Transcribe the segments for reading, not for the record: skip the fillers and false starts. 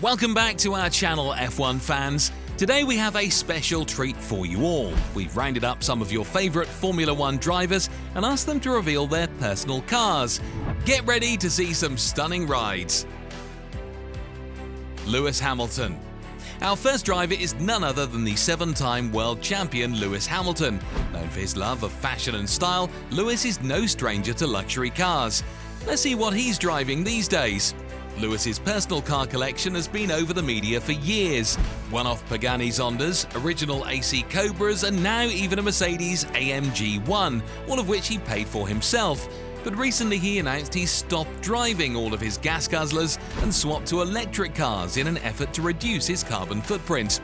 Welcome back to our channel, F1 fans. Today we have a special treat for you all. We've rounded up some of your favourite Formula One drivers and asked them to reveal their personal cars. Get ready to see some stunning rides. Lewis Hamilton. Our first driver is none other than the 7-time world champion Lewis Hamilton. Known for his love of fashion and style, Lewis is no stranger to luxury cars. Let's see what he's driving these days. Lewis's personal car collection has been over the media for years. One-off Pagani Zondas, original AC Cobras, and now even a Mercedes AMG 1, all of which he paid for himself. But recently he announced he stopped driving all of his gas guzzlers and swapped to electric cars in an effort to reduce his carbon footprint.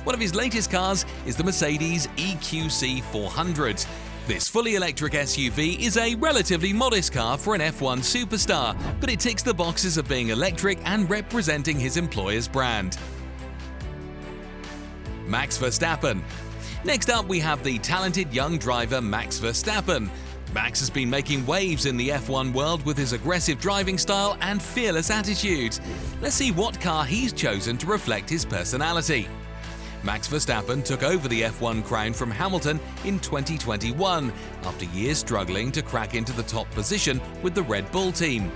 One of his latest cars is the Mercedes EQC 400. This fully electric SUV is a relatively modest car for an F1 superstar, but it ticks the boxes of being electric and representing his employer's brand. Max Verstappen. Next up, we have the talented young driver Max Verstappen. Max has been making waves in the F1 world with his aggressive driving style and fearless attitude. Let's see what car he's chosen to reflect his personality. Max Verstappen took over the F1 crown from Hamilton in 2021, after years struggling to crack into the top position with the Red Bull team.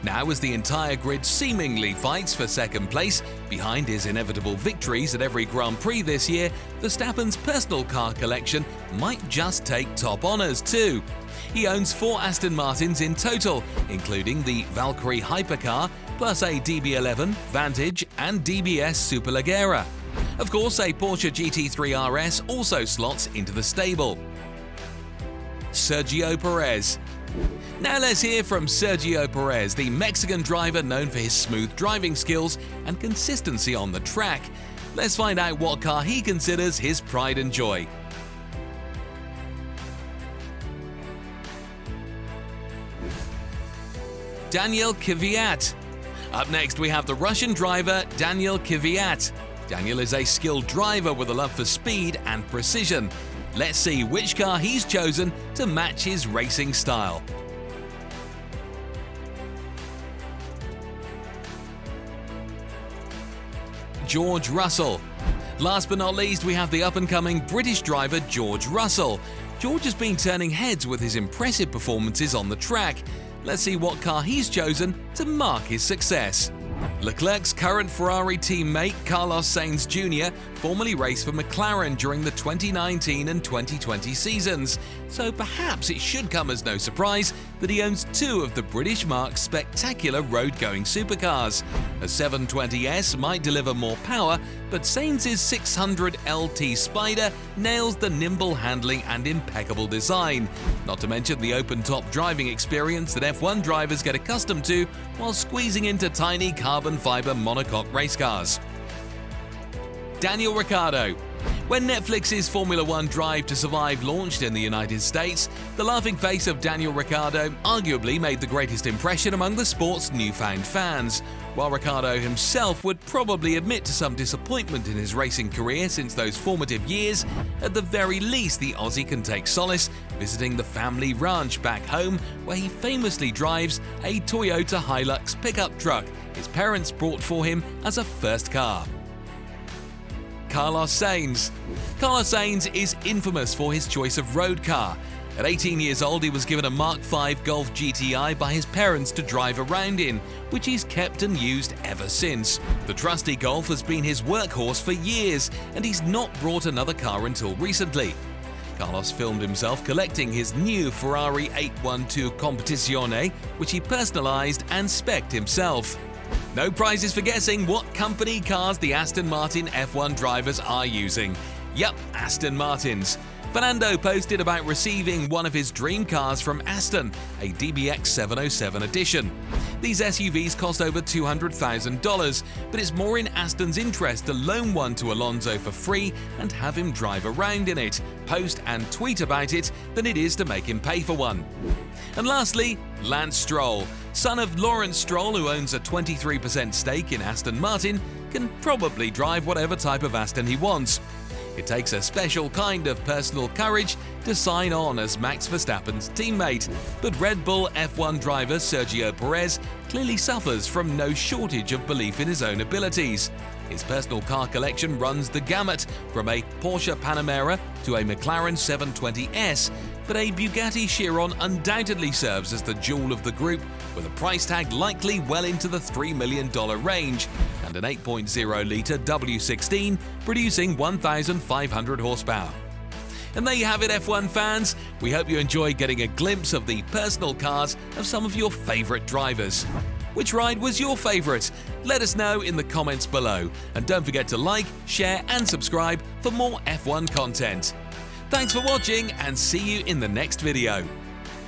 Now, as the entire grid seemingly fights for second place, behind his inevitable victories at every Grand Prix this year, Verstappen's personal car collection might just take top honours too. He owns 4 Aston Martins in total, including the Valkyrie hypercar, plus a DB11, Vantage and DBS Superleggera. Of course, a Porsche GT3 RS also slots into the stable. Sergio Perez. Now let's hear from Sergio Perez, the Mexican driver known for his smooth driving skills and consistency on the track. Let's find out what car he considers his pride and joy. Daniel Kvyat. Up next, we have the Russian driver Daniel Kvyat. Daniel is a skilled driver with a love for speed and precision. Let's see which car he's chosen to match his racing style. George Russell. Last but not least, we have the up-and-coming British driver George Russell. George has been turning heads with his impressive performances on the track. Let's see what car he's chosen to mark his success. Leclerc's current Ferrari teammate Carlos Sainz Jr. formerly raced for McLaren during the 2019 and 2020 seasons, so perhaps it should come as no surprise that he owns 2 of the British marque's spectacular road-going supercars. A 720S might deliver more power, but Sainz's 600 LT Spider nails the nimble handling and impeccable design, not to mention the open-top driving experience that F1 drivers get accustomed to while squeezing into tiny carbon fiber monocoque race cars. Daniel Ricciardo. When Netflix's Formula One Drive to Survive launched in the United States, the laughing face of Daniel Ricciardo arguably made the greatest impression among the sport's newfound fans. While Ricciardo himself would probably admit to some disappointment in his racing career since those formative years, at the very least the Aussie can take solace visiting the family ranch back home, where he famously drives a Toyota Hilux pickup truck his parents bought for him as a first car. Carlos Sainz. Carlos Sainz is infamous for his choice of road car. At 18 years old, he was given a Mark V Golf GTI by his parents to drive around in, which he's kept and used ever since. The trusty Golf has been his workhorse for years, and he's not brought another car until recently. Carlos filmed himself collecting his new Ferrari 812 Competizione, which he personalized and spec'd himself. No prizes for guessing what company cars the Aston Martin F1 drivers are using. Yup, Aston Martins. Fernando posted about receiving one of his dream cars from Aston, a DBX 707 edition. These SUVs cost over $200,000, but it's more in Aston's interest to loan one to Alonso for free and have him drive around in it, post and tweet about it, than it is to make him pay for one. And lastly, Lance Stroll. Son of Lawrence Stroll, who owns a 23% stake in Aston Martin, can probably drive whatever type of Aston he wants. It takes a special kind of personal courage to sign on as Max Verstappen's teammate, but Red Bull F1 driver Sergio Perez clearly suffers from no shortage of belief in his own abilities. His personal car collection runs the gamut from a Porsche Panamera to a McLaren 720S, but a Bugatti Chiron undoubtedly serves as the jewel of the group, with a price tag likely well into the $3 million range, and an 8.0-litre W16 producing 1,500 horsepower. And there you have it, F1 fans. We hope you enjoyed getting a glimpse of the personal cars of some of your favourite drivers. Which ride was your favourite? Let us know in the comments below. And don't forget to like, share and subscribe for more F1 content. Thanks for watching and see you in the next video.